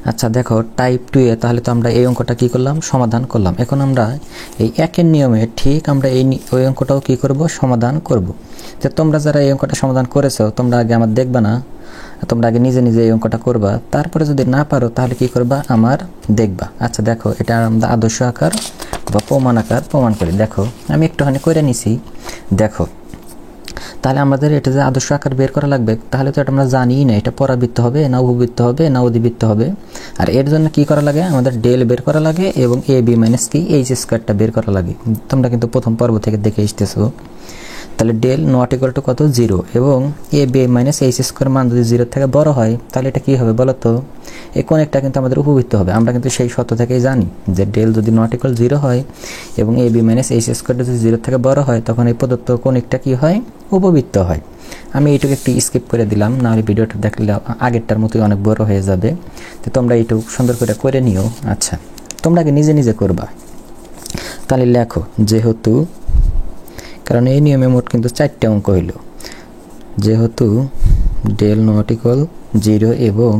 আচ্ছা দেখো টাইপ 2 এ তাহলে তো আমরা এই অঙ্কটা কি করলাম, সমাধান করলাম। এখন আমরা এই একের নিয়মে ঠিক আমরা ওই অঙ্কটাও কি করব, সমাধান করব। তো তোমরা যারা এই অঙ্কটা সমাধান করেছো তোমরা আগে আমার দেখবা না, তোমরা আগে নিজে নিজে এই অঙ্কটা করবা, তারপরে যদি না পারো তাহলে কি করবা, আমার দেখবা। আচ্ছা দেখো এটা আমরা আদর্শ আকার বা প্রমাণ আকার প্রমাণ করি। দেখো আমি একটুখানি করে নিছি। দেখো তাহলে আমাদের এটা যে আদর্শ আকার বের করা লাগবে, তাহলে তো এটা আমরা জানিই না এটা পরাবৃত্ত হবে না উপবৃত্ত হবে না অধিবৃত্ত হবে। আর এর জন্য কি করা লাগে, আমাদের ডেল বের করা লাগে এবং এ বি মাইনাস কি এইচ স্কোয়ারটা বের করা লাগে। তোমরা কিন্তু প্রথম পর্ব থেকে দেখে আসতেছো। তাহলে ডেল নট ইকুয়াল টু কত, 0, এবং এ বি মাইনাস এইচ স্কোয়ার মান যদি 0 থেকে বড় হয় তাহলে এটা কি হবে বলো তো, এই কোণেরটা কিন্তু আমাদের উপবৃত্ত হবে। আমরা কিন্তু সেই সত্য থেকেই জানি যে ডেল যদি নট ইকুয়াল 0 হয় এবং এ বি মাইনাস এইচ স্কোয়ারটা যদি 0 থেকে বড় হয় তখন এই প্রদত্ত কোণেরটা কি হয়, উপবৃত্ত হয়। আমি এইটুকু একটু স্কিপ করে দিলাম, নাহলে ভিডিওটা দেখলে আগেরটার মতোই অনেক বড় হয়ে যাবে। তো তোমরা এইটুকু সুন্দর করে নিও। আচ্ছা তোমরা আগে নিজে নিজে করবা। তাহলে লেখো যেহেতু, কারণ এই নিয়মে মোট কিন্তু 4টে অঙ্ক হইল, যেহেতু ডেল নট ইকুয়াল 0 এবং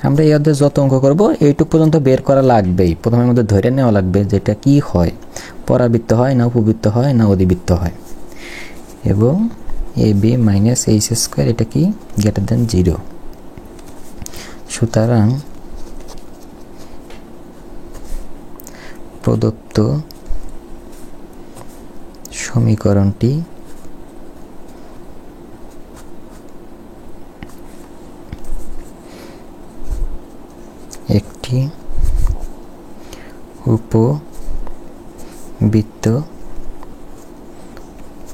আমরা এই অধ্যায়ে যত অঙ্ক করব এইটুকু পর্যন্ত বের করা লাগবেই। প্রথমে আমাদের ধরে নেওয়া লাগবে যেটা কি হয়, পরাবৃত্ত হয় না উপবৃত্ত হয় না অধিবৃত্ত হয়, এবং এ বি মাইনাস এইচ স্কোয়ার এটা কি গ্রেটার দেন 0। সুতরাং প্রদত্ত সমীকরণটি একটি উপবৃত্ত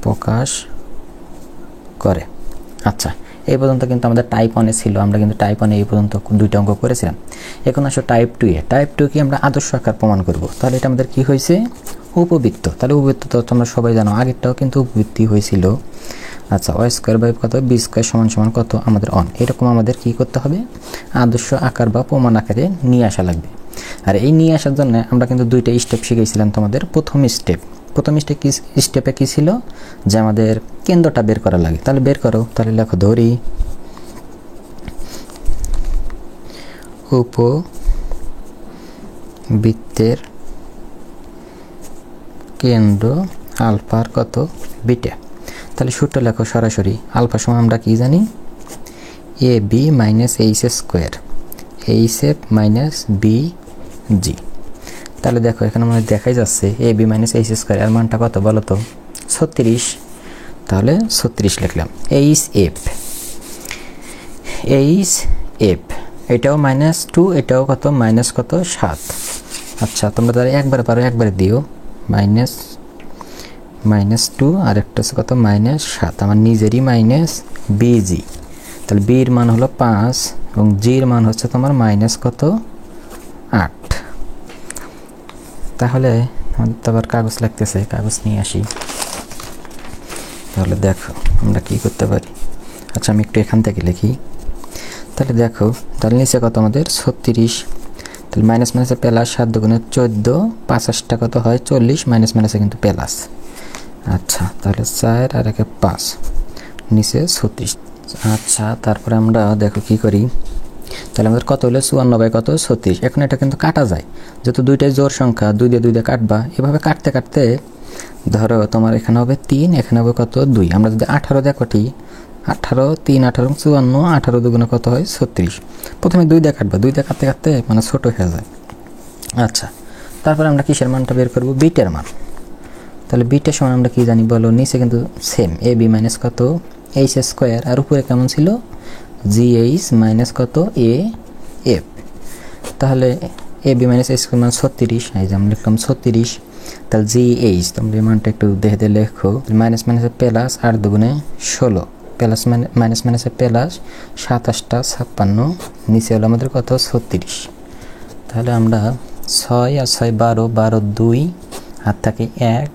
প্রকাশ করে। আচ্ছা এই পর্যন্ত কিন্তু আমাদের টাইপ 1 ছিল, আমরা কিন্তু টাইপ 1 এই পর্যন্ত 2টা অঙ্ক করেছিলাম। এখন আসো টাইপ 2 এ। টাইপ 2 কি আমরা আদর্শ আকার প্রমাণ করব। তাহলে এটা আমাদের কি হয়েছে, উপবৃত্ত। তাহলে উপবৃত্ত তো তোমরা সবাই জানো, আগেরটাও কিন্তু উপবৃত্তি হয়েছিল। আচ্ছা ওয়াই স্কোয়ার বাই কত, বি স্কোয়ার সমান সমান কত আমাদের অন। এরকম আমাদের কি করতে হবে, আদর্শ আকার বা প্রমাণ আকারে নিয়ে আসা লাগবে। আর এই নিয়ে আসার জন্য আমরা কিন্তু 2টা স্টেপ শিখেছিলাম তোমাদের। প্রথম স্টেপে কি ছিল, যে আমাদের কেন্দ্রটা বের করা লাগে। তাহলে বের করো। তাহলে লেখো ধরি উপবৃত্তের কেন্দ্র আলফার কত, বিটা। তাহলে সূত্র লেখো সরাসরি, আলফা সমান আমরা কি জানি, A B minus H square, H F minus B G. তাহলে দেখো এখানে আমাদের দেখাই যাচ্ছে A B minus H square এর মানটা কত বলো তো, 36। তাহলে 36 লিখলাম। এইচ এফ এটাও -2, এটাও কত মাইনাস কত 7। আচ্ছা তোমরা তাহলে একবারে পারো একবারে দিও, -2 আর একটা হচ্ছে কত -7, আমার নিজেরই মাইনাস বিজি। তাহলে বির মান হলো 5 এবং জির মান হচ্ছে তোমার মাইনাস কত 8। তাহলে আমাদের তো আবার কাগজ লাগতেছে, কাগজ নিয়ে আসি। তাহলে দেখো আমরা কি করতে পারি। আচ্ছা আমি একটু এখান থেকে লিখি। তাহলে দেখো তাহলে নিচে কত আমাদের 36, তাহলে মাইনাস মাইনাসে প্লাস, 7 দুগুণে 14, 50টা কত হয় 40, মাইনাস মাইনাসে কিন্তু প্লাস। আচ্ছা তাহলে 4 আর 1 5, নিচে 36। আচ্ছা তারপরে আমরা দেখো কি করি। তাহলে আমাদের কত হলো 54 বাই কত 36। এখন এটা কিন্তু কাটা যায়, যেহেতু দুইটাই জোড় সংখ্যা, 2 দিয়ে 2 দিয়ে কাটবা। এভাবে কাটতে কাটতে ধরো তোমার এখানে হবে 3, এখানে হবে কত 2। আমরা যদি 18 দেখো ঠিক 18, 3, 18, 54, 18 দুগুণে কত হয় 36। প্রথমে 2 দিয়ে কাটবা, 2 দিয়ে কাটতে কাটতে মানে ছোট হয়ে যায়। আচ্ছা তারপরে আমরা কিসের মানটা বের করবো, বিটের মান। তাহলে বিটের সমান আমরা কি জানি বলো, নিচে কিন্তু সেম এ বি মাইনাস কত এইচ স্কোয়ার, আর উপরে কেমন ছিল জি এইচ মাইনাস কত এ এফ। তাহলে এ বি মাইনাস এইচ মান 36, এই যে আমরা লিখলাম 36। তাহলে জি এইচ তোমরা এই মানটা একটু দেখে দিয়ে লেখো, মাইনাস মাইনাসে প্লাস, 8 দুগুণে 16, প্লাস মাইনাস মাইনাসে প্লাস, 27টা 56, নিচে হলো আমাদের কত 36। তাহলে আমরা 6 আর 6 12, 12 2 হাত থাকে 1,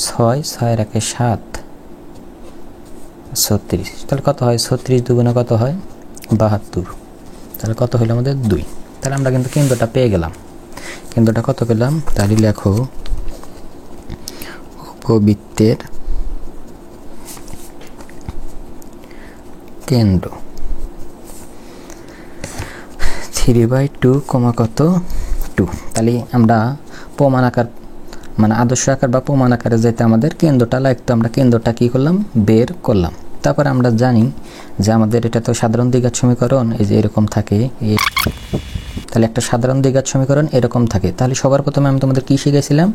6 6 আর 1 7, 36। তাহলে কত হয় 36 দুগুণে কত হয় 72। তাহলে কত হলো আমাদের 2। তাহলে আমরা কিন্তু কেন্দ্রটা পেয়ে গেলাম। কেন্দ্রটা কত পেলাম, তাহলে লেখো উপবৃত্তের কেন্দ্র 3/2 কত 2। তাহলে আমরা প্রমাণ আকার মানে আদর্শ আকার বা প্রমাণ আকারে যেতে আমাদের কেন্দ্রটা লাগতো, আমরা কেন্দ্রটা কি করলাম বের করলাম। তারপরে আমরা জানি যে আমাদের এটা তো সাধারণ দ্বিঘাত সমীকরণ, এই যে এরকম থাকে, তাহলে একটা সাধারণ দ্বিঘাত সমীকরণ এরকম থাকে। তাহলে সবার প্রথমে আমি তোমাদের কি শিখেছিলাম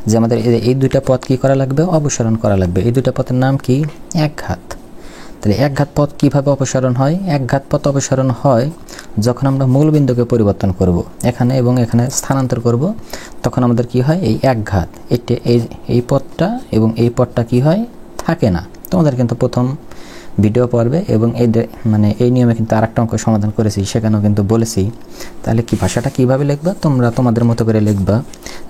যে আমাদের এই দুইটা পদ কি করা লাগবে, অপসারণ করা লাগবে। এই দুইটা পদের নাম কি, একঘাত। তাহলে একঘাত পদ কিভাবে অপসারণ হয়, একঘাত পদ অপসারণ হয় যখন আমরা মূলবিন্দুকে পরিবর্তন করব এখানে এবং এখানে স্থানান্তর করব, তখন আমাদের কি হয় এই একঘাত এটা এই পদটা এবং এই পদটা কি হয় থাকে না। তোমাদের কিন্তু প্রথম ভিডিও পড়বে এবং এই নিয়মে কিন্তু আরেকটা অঙ্ক সমাধান করেছি, সেখানেও কিন্তু বলেছি। তাহলে কি ভাষাটা কিভাবে লিখবা, তোমরা তোমাদের মতো করে লিখবা,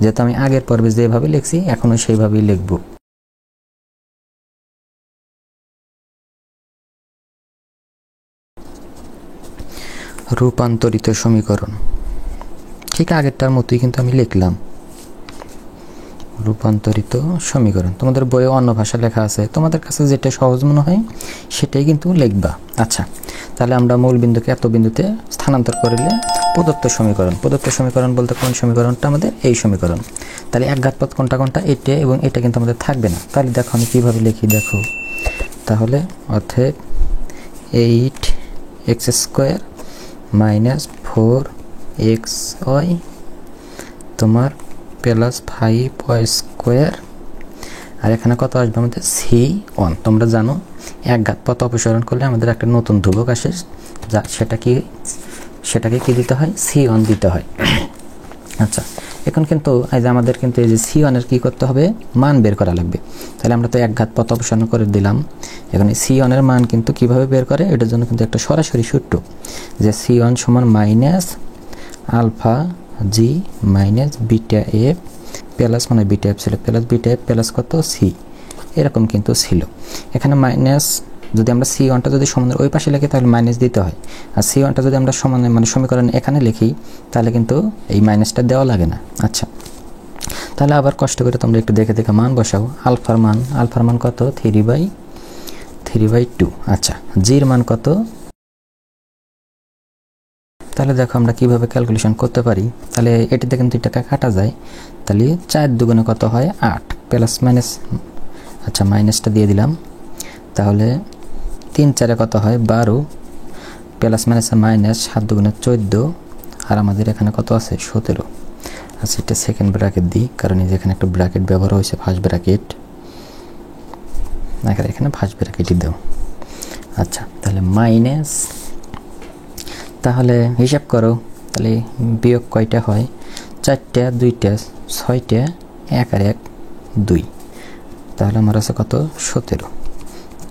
যেহেতু আমি আগের পর্বে যেভাবে লিখছি এখনো সেইভাবেই লিখবো। রূপান্তরিত সমীকরণ ঠিক আগেরটার মতোই কিন্তু আমি লিখলাম রূপান্তরিত সমীকরণ। তোমাদের বইয়ে অন্য ভাষা লেখা আছে, তোমাদের কাছে যেটা সহজ মনে হয় সেটাই কিন্তু লিখবা। আচ্ছা, তাহলে আমরা মূল বিন্দুকে এত বিন্দুতে স্থানান্তর করলে প্রদত্ত সমীকরণ, প্রদত্ত সমীকরণ বলতে কোন সমীকরণটা আমাদের এই সমীকরণ। তাহলে একঘাত পদ কোনটা কোনটা, এটা এবং এটা কিন্তু আমাদের থাকবে না। তাহলে দেখো আমি কিভাবে লিখি, দেখো তাহলে অর্থাৎ 8x² - 4xy তোমার প্লাস 5y², আর এখানে কত আসবে আমাদের c1। তোমরা জানো একঘাত পদ অপসারণ করলে আমাদের একটা নতুন ধ্রুবক আসে, যা সেটাকে কি দিতে হয়, c1 দিতে হয়। আচ্ছা, এখন কিন্তু এই যে আমাদের কিন্তু এই যে c1 এর কি করতে হবে, মান বের করা লাগবে। তাহলে আমরা তো একঘাত পদ অপসারণ করে দিলাম, এখন এই c1 এর মান কিন্তু কিভাবে বের করে, এটার জন্য কিন্তু একটা সরাসরি সূত্র, যে c1 সমান -α g βf প্লাস মানে βf ছিল প্লাস βf প্লাস কত c, এরকম কিন্তু ছিল। এখানে মাইনাস যদি আমরা c1টা যদি সমানের ওই পাশে লিখি তাহলে মাইনাস দিতে হয়, আর c1টা যদি আমরা সমানে মানে সমীকরণ এখানে লিখি তাহলে কিন্তু এই মাইনাসটা দেওয়া লাগে না। আচ্ছা, তাহলে আবার কষ্ট করে তোমরা একটু দেখে দেখে মান বসাও। আলফার মান কত, 3/2। আচ্ছা, জির মান কত, তাহলে দেখো আমরা কিভাবে ক্যালকুলেশন করতে পারি। তাহলে এটিতে কিন্তু টাকা কাটা যায়, তাহলে 4 দুগুণে কত হয় 8 প্লাস মাইনাস, আচ্ছা মাইনাসটা দিয়ে দিলাম, তাহলে 3 4 কত হয় 12 প্লাস মাইনাস মাইনাস 7 দুগুণে 14, আর আমাদের এখানে কত আছে 17। আচ্ছা, এটা সেকেন্ড ব্র্যাকেট দিই কারণ এই যে এখানে একটা ব্র্যাকেট ব্যবহার হয়েছে, ফার্স্ট ব্র্যাকেট এখানে ফার্স্ট ব্র্যাকেটই দাও। আচ্ছা, তাহলে মাইনাস, তাহলে হিসাব করো, তাহলে বিয়োগ কয়টা হয়, 4টা 2টা 6টা 1 আর 1 2, তাহলে আমার আছে কত 17।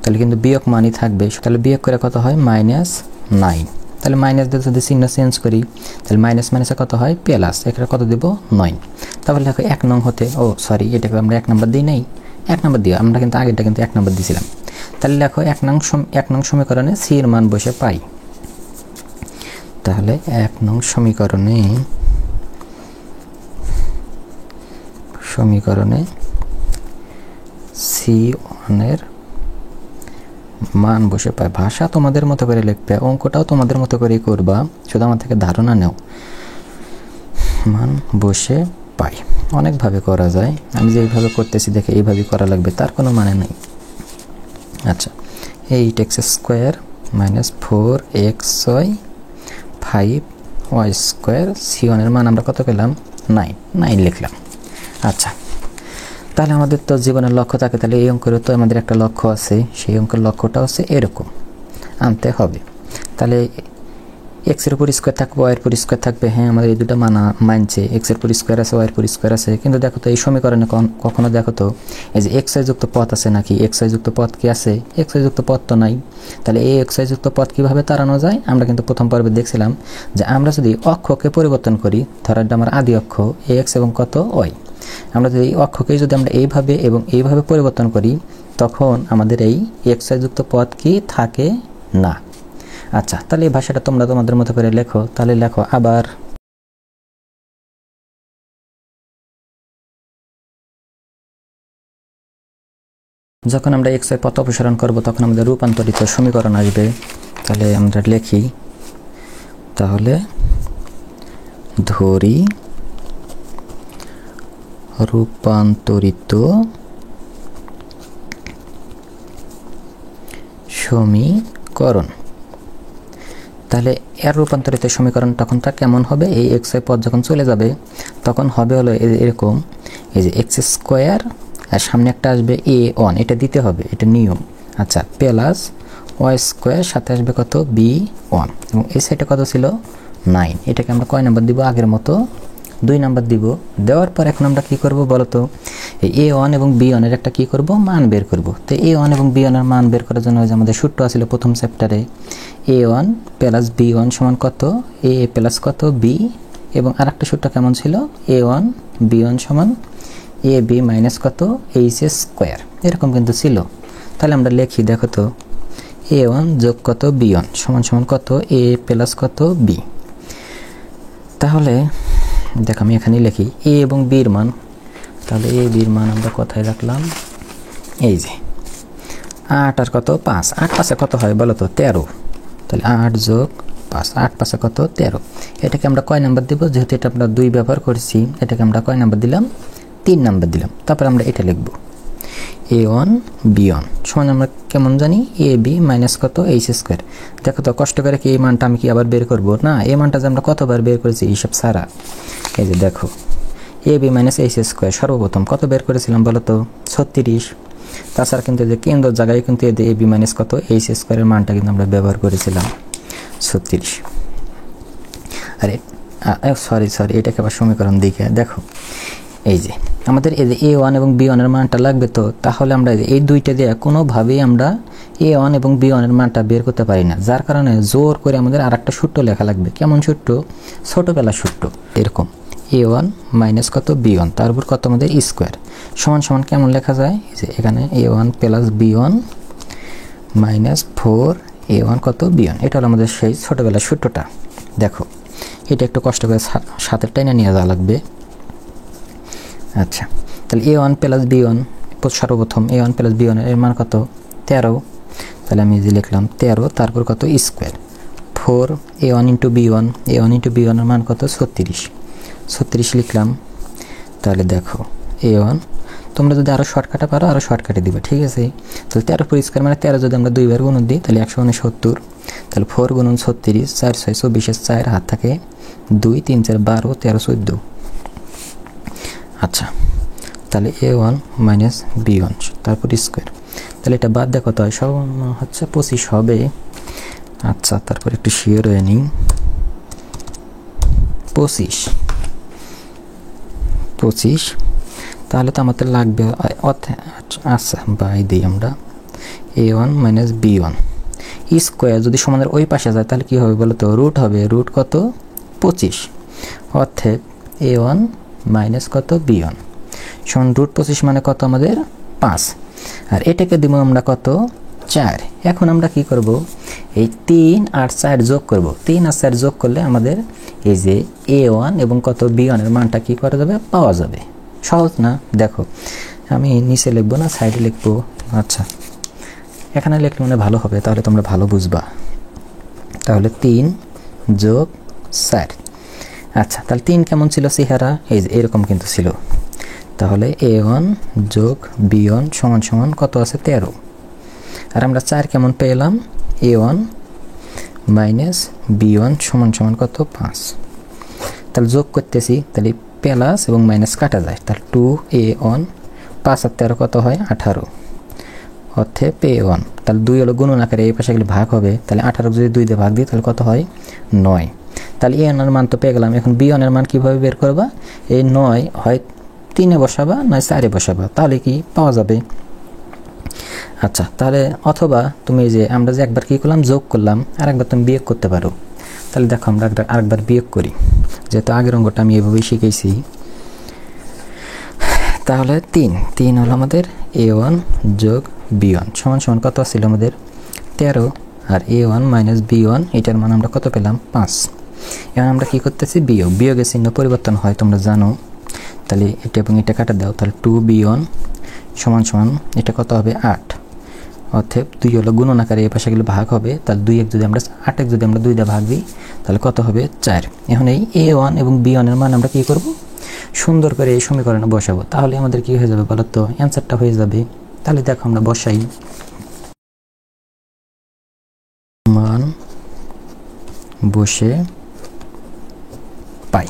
তাহলে কিন্তু বিয়োগ মানই থাকবে, তাহলে বিয়োগ করে কত হয় -9। তাহলে মাইনাস দিয়ে যদি চিহ্ন চেঞ্জ করি তাহলে মাইনাস মাইনাসে কত হয় প্লাস, এখানে কত দেব 9। তাহলে দেখো 1 নং হতে, ও সরি এটাকে আমরা 1 নম্বর দিই নাই, 1 নম্বর দিই, আমরা কিন্তু আগেরটা কিন্তু 1 নম্বর দিয়েছিলাম। তাহলে দেখো 1 নং সমীকরণে c এর মান বসে পাই, তাহলে 1 নং সমীকরণে c1 এর মান বসে পায়। ভাষা তোমাদের মতো করে লিখবে, অঙ্কটাও তোমাদের মতো করেই করবা, শুধু আমার থেকে ধারণা নাও। মান বসে পাই অনেকভাবে করা যায়, আমি যেইভাবে করতেছি দেখে এইভাবেই করা লাগবে তার কোনো মানে নেই। আচ্ছা, 8x² - 4xy 5y² c1 এর মান আমরা কত পেলাম 9 লিখলাম। আচ্ছা, তাহলে আমাদের তো জীবনের লক্ষ্য থাকে, তাহলে এই অঙ্কের তো আমাদের একটা লক্ষ্য আছে, সেই অঙ্কের লক্ষ্যটা হচ্ছে এরকম আনতে হবে। তাহলে x এর উপর স্কয়ার থাকবে, y এর উপর স্কয়ার থাকবে, হ্যাঁ আমাদের এই দুটো মানছে, x এর উপর স্কয়ার আছে y এর উপর স্কয়ার আছে, কিন্তু দেখো তো এই সমীকরণে কখনো দেখো তো এই যে xy যুক্ত পদ আছে নাকি, xy যুক্ত পদ কি আছে, xy যুক্ত পদ তো নাই। তাহলে এই xy যুক্ত পদ কিভাবে তাড়ানো যায়, আমরা কিন্তু প্রথম পর্বে দেখছিলাম যে আমরা যদি অক্ষকে পরিবর্তন করি, ধরো এটা আমার আদি অক্ষ x এবং কত y, আমরা যদি এই অক্ষকে যদি আমরা এইভাবে এবং এইভাবে পরিবর্তন করি তখন আমাদের এই xy যুক্ত পদ কি থাকে না। আচ্ছা, তাহলে এই ভাষাটা তোমরা তোমাদের মতো করে লেখো, তাহলে লেখো আবার যখন আমরা xy পদ অপসারণ করব তখন আমাদের রূপান্তরিত সমীকরণ আসবে। তাহলে আমরা লিখি, তাহলে ধরি রূপান্তরিত সমীকরণ। তাহলে এর রূপান্তরিত সমীকরণ তখনটা কেমন হবে? এই এক্স পদ যখন চলে যাবে তখন হবে হলো এরকম, এই যে এক্স স্কোয়ার আর সামনে একটা আসবে a1, এটা দিতে হবে, এটা নিয়ম। আচ্ছা, প্লাস ওয়াই স্কোয়ার সাথে আসবে কত? b1, এবং এই সাইডে কত ছিল? 9। এটাকে আমরা কয় নাম্বার দিব? আগের মতো 2 নাম্বার দিব। দেওয়ার পর এখন আমরা কি করব বলতো? এই a1 এবং b1 এর একটা কি করব? মান বের করব। তো a1 এবং b1 এর মান বের করার জন্য যে আমাদের সূত্র ছিল প্রথম চ্যাপ্টারে, a1 প্লাস b1 সমান কত? a প্লাস কত? b, এবং আরেকটা সূত্র কেমন ছিল? a1 b1 সমান ab মাইনাস কত? h স্কোয়ার, এরকম কিন্তু ছিল। তাহলে আমরা লিখি, দেখো তো, a1 যোগ কত? b1 সমান সমান কত? a প্লাস কত? b। তাহলে দেখ আমি এখানে লিখি a এবং b এর মান। তাহলে a b এর মান আমরা কোথায় রাখলাম? এই যে 8 আর কত? 5। 8 5 কত হয় বলো তো? 13। তাহলে 8 যোগ 5, 8 5 কত? 13। এটাকে আমরা কয় নাম্বার দিব? যেহেতু এটা আমরা 2 ব্যবহার করেছি, এটাকে আমরা কয় নাম্বার দিলাম? 3 নাম্বার দিলাম। তারপর আমরা এটা লিখব, a1 b1 সমান আমরা কেমন জানি? ab মাইনাস কত? h square. দেখো তো, কষ্ট করে কি এই মানটা আমি কি আবার বের করব? না, এই মানটা যে আমরা কতবার বের করেছি হিসাব ছাড়া। এই যে দেখো, ab মাইনাস h স্কোয়ার সর্বপ্রথম কত বের করেছিলাম বলো তো? 36। তাছাড়া কিন্তু যে কেন্দ্র জায়গায় কিন্তু ab মাইনাস কত? h স্কোয়ারের মানটা কিন্তু আমরা ব্যবহার করেছিলাম 36। আরে সরি, এটাকে আবার সমীকরণ দিকে দেখো, এই যে আমাদের এই যে a1 এবং b1 এর মানটা লাগবে। তো তাহলে আমরা এই দুইটা দিয়ে কোনোভাবেই আমরা a1 এবং b1 এর মানটা বের করতে পারি না, যার কারণে জোর করে আমাদের আরেকটা সূত্র লেখা লাগবে। কেমন সূত্র? ছোটবেলার সূত্র, এরকম a1 মাইনাস কত? b1 তারপর কত? আমাদের স্কোয়ার সমান সমান কেমন লেখা যায়? এই যে এখানে a1 plus b1 minus 4a1 কত? b1। এটা হলো আমাদের সেই ছোটবেলার সূত্রটা। দেখো, এটা একটু কষ্ট করে সাথে টাইনা নিয়ে যাওয়া লাগবে। আচ্ছা, তাহলে a1 প্লাস b1, সর্বপ্রথম a1 প্লাস b1 এর মান কত? 13। তাহলে আমি যে লিখলাম 13, তারপর কত? Square 4 a1 into b1, a1 into b1 এর মান কত? 36 লিখলাম। তাহলে দেখো a1, তোমরা যদি আরও শর্টকাটে পারো আরও শর্টকাটে দিবে, ঠিক আছে? তাহলে 13 পর স্কোয়ার মানে 13 যদি আমরা 2 বার গুণ দিই তাহলে 169। তাহলে 4 গুণন 36, 4 6 24, 4 হাত থাকে 2, 3 4 12, 13 14। আচ্ছা, তাহলে a1 মাইনাস b1 তারপর স্কোয়ার, তাহলে এটা বাদ দিয়ে কত হয়? সব হচ্ছে 25 হবে। আচ্ছা, তারপর একটু শিওর হয়ে নিই, 25। তাহলে তো আমাদের লাগবে, আচ্ছা বাই দিই আমরা, a1 মাইনাস b1 স্কোয়ার যদি সমানের ওই পাশে যায় তাহলে কি হবে বলো তো? রুট হবে, রুট কত? 25, অর্থাৎ a1 মাইনাস কত? b1 সমান রুট 25 মানে কত? আমাদের 5। আর এটাকে দিব আমরা কত? 4। এখন আমরা কি করব? এই 3 আর 4 যোগ করব। 3 আর 4 যোগ করলে আমাদের এই যে a1 এবং কত? b1 এর মানটা কি করা যাবে? পাওয়া যাবে। সহজ না? দেখো, আমি নিচে লিখবো না, সাইডে লিখবো। আচ্ছা, এখানে লিখলে মানে ভালো হবে, তাহলে তোমরা ভালো বুঝবা। তাহলে 3 যোগ 4। আচ্ছা, তাহলে 3 কেমন ছিল চেহারা? এই যে এরকম কিন্তু ছিল। তাহলে a1 যোগ b1 সমান সমান কত আছে? 13। আর আমরা 4 কেমন পেলাম? a1 মাইনাস b1 সমান সমান কত? 5। তাহলে যোগ করতেছি, তাহলে প্লাস এবং মাইনাস কাটা যায়, তাহলে 2a1 5 আর 13 কত হয়? 18, অর্থাৎ a1। তাহলে 2 হলো গুণন আকারে, এই পাশে গেলে ভাগ হবে, তাহলে 18 যদি 2 দিয়ে ভাগ দিই তাহলে কত হয়? 9। তাহলে a1 এর মান তো পেয়ে গেলাম। এখন b1 এর মান কিভাবে বের করবা? এই 9 হয় 3-এ বসাবা, নয় 4-এ বসাবা, তাহলে কি পাওয়া যাবে। আচ্ছা, তাহলে অথবা তুমি যে আমরা যে একবার কি করলাম? যোগ করলাম, আর একবার তুমি বিয়োগ করতে পারো। তাহলে দেখো আমরা আরেকবার বিয়োগ করি, যেহেতু আগের অঙ্কটা আমি এভাবেই শিখেছি। তাহলে 3 হলো আমাদের a1 যোগ b1 সমান সমান কত ছিল আমাদের? 13। আর a1 মাইনাস b1 এটার মান আমরা কত পেলাম? 5। এখন আমরা কি করতেছি? বিয়োগের চিহ্ন পরিবর্তন হয়, তোমরা জানো। তাহলে এটা এবং এটা কাটা দাও, তাহলে 2b1 সমান সমান এটা কত হবে? 8, অতএব 2 হলো গুণন আকারে এই পাশে গেলে ভাগ হবে, তাহলে 2 যদি আমরা 8 যদি আমরা 2 দিয়ে ভাগ দিই তাহলে কত হবে 4। এখন এই a1 এবং b1 এর মান আমরা কি করব, সুন্দর করে এই সমীকরণে বসাবো, তাহলে আমাদের কি হয়ে যাবে বলো তো, অ্যানসারটা হয়ে যাবে। তাহলে দেখো আমরা বসাই, মান বসে পাই।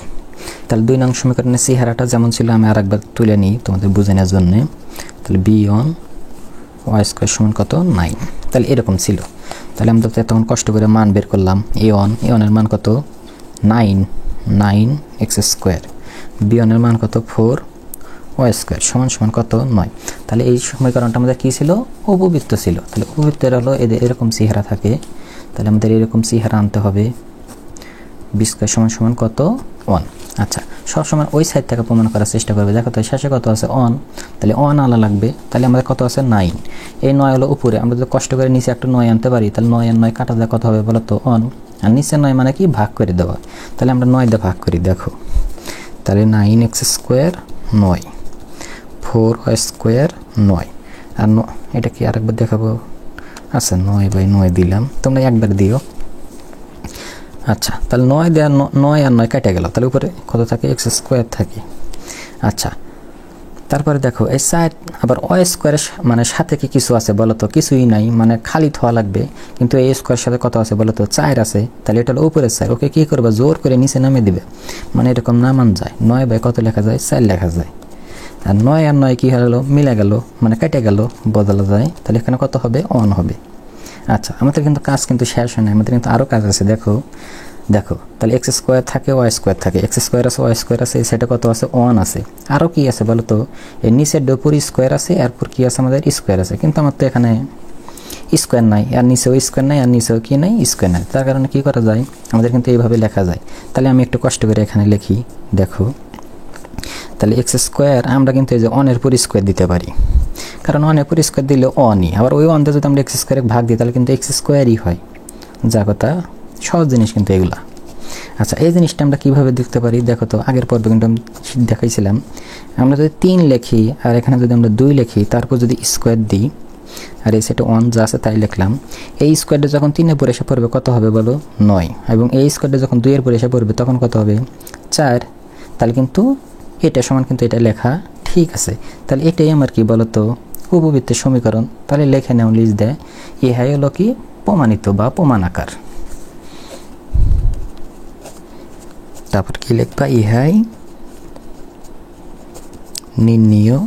তাহলে 2 নং সমীকরণের চেহারাটা যেমন ছিল আমি আরেকবার তুলে নিই তোমাদের বুঝে নেওয়ার জন্য। তাহলে b1 y স্কয়ার সমান কত 9, তাহলে এরকম ছিল। তাহলে আমরা তো তখন কষ্ট করে মান বের করলাম, a1 এর মান কত 9 x স্কয়ার, b1 এর মান কত 4 y স্কয়ার সমান কত 9। তাহলে এই সমীকরণটা আমাদের কি ছিল, উপবৃত্ত ছিল। তাহলে উপবৃত্তের হলো এরকম চেহারা থাকে, তাহলে আমাদের এরকম চেহারা আনতে হবে, b স্কয়ার সমান কত 1। আচ্ছা, সবসময় ওই সাইড থেকে প্রমাণ করার চেষ্টা করবে। দেখো তো শেষে কত আছে 1, তাহলে 1 আলা লাগবে, তাহলে আমাদের কত আছে 9। এই 9 হলো উপরে, আমরা যদি কষ্ট করে নিচে একটা 9 আনতে পারি তাহলে 9 আর 9 কাটা যায় কত হবে বলো তো 1, আর নিচে 9 মানে কি ভাগ করে দেওয়া, তাহলে আমরা 9 দিয়ে ভাগ করি। দেখো তাহলে 9x স্কয়ার 9, 4y স্কয়ার 9, আর এটা কি আরেকবার দেখাবো, আচ্ছা 9/9 দিলাম, তোমরা একবার দিও। আচ্ছা, তাহলে 9 দেওয়া 9 আর 9 কেটে গেল, তাহলে উপরে কত থাকে x স্কয়ার থাকে। আচ্ছা, তারপরে দেখো এই সাইড আবার y স্কয়ারের মানে সাথে কি কিছু আছে বলো তো, কিছুই নাই, মানে খালি থোয়া লাগবে, কিন্তু এই স্কয়ারের সাথে কত আছে বলো তো 4 আছে, তাহলে এটা হলো উপরের সাইড, ওকে কি করবে জোর করে নিচে নামিয়ে দিবে, মানে এরকম নামান যায়, 9 কত লেখা যায় 4 লেখা যায়, আর 9 আর 9 কি হলো মিলে গেল, মানে কেটে গেল, বদলা যায়, তাহলে এখানে কত হবে 1 হবে। আচ্ছা, আমাদের কিন্তু কাজ কিন্তু শেষ হয় না, আমাদের কিন্তু আরও কাজ আছে। দেখো তাহলে x স্কয়ার থাকে y স্কয়ার থাকে, x স্কয়ার আছে y স্কয়ার আছে, এই সাইডে কত আছে 1 আছে, আরও কি আছে বলো তো, এই নিচের উপর স্কয়ার আছে, এরপর কি আছে আমাদের স্কয়ার আছে, কিন্তু আমার তো এখানে স্কয়ার নাই, আর নিচেও স্কয়ার নাই, আর নিচেও কি নাই স্কয়ার নাই, তার কারণে কি করা যায় আমাদের কিন্তু এইভাবে লেখা যায়। তাহলে আমি একটু কষ্ট করে এখানে লিখি, দেখো তাহলে x স্কয়ার আমরা কিন্তু এই যে 1 এর উপর স্কয়ার দিতে পারি, কারণ 1 এর উপর স্কয়ার দিলে 1ই, আবার ওই 1 দিয়ে যদি আমরা x স্কয়ারে ভাগ দিই তাহলে কিন্তু x স্কয়ারই হয়, যা কথা সহজ জিনিস কিন্তু এগুলা। আচ্ছা, এই জিনিসটা আমরা কিভাবে দেখতে পারি, দেখো তো আগের পর্বে কিন্তু আমি দেখাইছিলাম, আমরা যদি 3 লিখি আর এখানে যদি আমরা 2 লিখি, তারপর যদি স্কয়ার দিই আর এই সেটা 1 যা আছে তাই লিখলাম, এই স্কয়ারটা যখন 3 এর উপর এসে পড়বে কত হবে বলো 9, এবং এই স্কয়ারটা যখন 2 এর উপর এসে পড়বে তখন কত হবে 4, তাহলে কিন্তু এটা সমান কিন্তু এটা লেখা ঠিক আছে। তাহলে এটাই আমার কি বলতো উপবৃত্তের সমীকরণ, তাহলে লেখে নাও লিজ দেয়, ইহাই হলো কি প্রমাণিত বা প্রমাণ আকার। তারপর কি লিখবা, ইহাই নির্ণীয়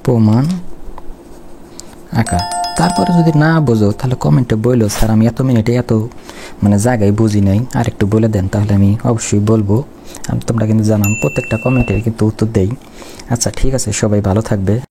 প্রমাণ আকার। তারপরে যদি না বোঝো তাহলে কমেন্টে বললো, স্যার আমি এত মিনিটে এত মানে জায়গায় বুঝি নাই, আর একটু বলে দেন, তাহলে আমি অবশ্যই বলবো। তোমরা কিন্তু জানান প্রত্যেকটা কমেন্টের কিন্তু উত্তর দেই। আচ্ছা ঠিক আছে, সবাই ভালো থাকবে।